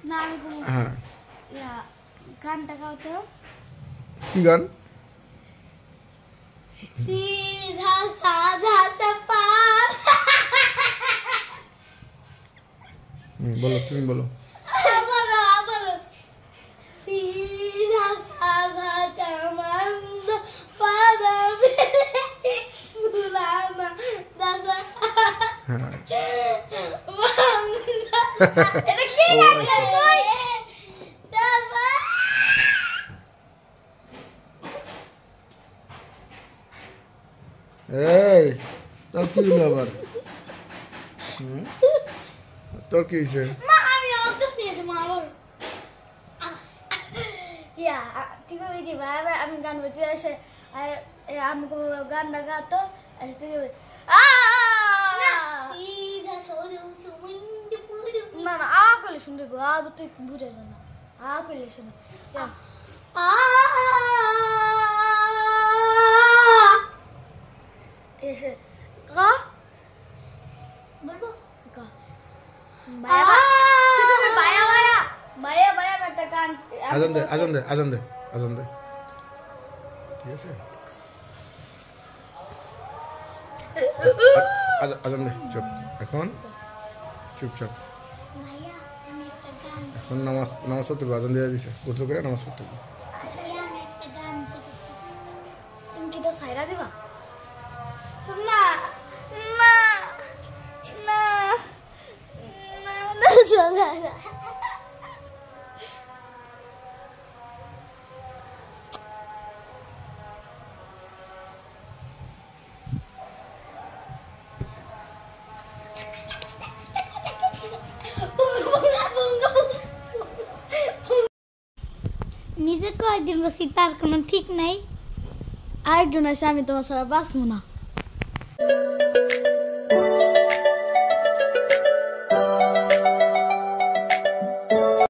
না আমি হ্যাঁ গানটা গাও তো। কি গান? सीधा साधा चप्पा। बोलो तुम बोलो। बोलो सीधा साधा चमंद पादा मेरे पुराना दादा। এটা কি গান তুই? এই তোর কি হলো আবার? তোর কি হয়েছে? মা আমি অত নিয়েছি মা আবার ইয়া ঠিক আছে কি ভাই আমি গান বলতে আসে আমি গানটা গাতো আসতে আ না না আ করলে শুনতে আ তুই বুঝে না আ করলে শুনে আ এসে কা বলবো কা বায়া বায়া বায়া বায়া বায়া একটা গান আজান দে আজান দে আজান দে আজান দে ঠিক আছে আজান দে চুপ এখন চুপচাপ ভাইয়া আমি একটা গান এখন নামাজ পড়তে আজান দিয়ে দিছে গোসল করে নামাজ পড়তে ভাইয়া আমি একটা গান শিখেছি তুমি কি তো সাইরা দিবা না না না না না না নিজে কয়দিন বসি তার কোনো ঠিক নাই আরেকজন আছে আমি তোমার সারা বাঁচবো না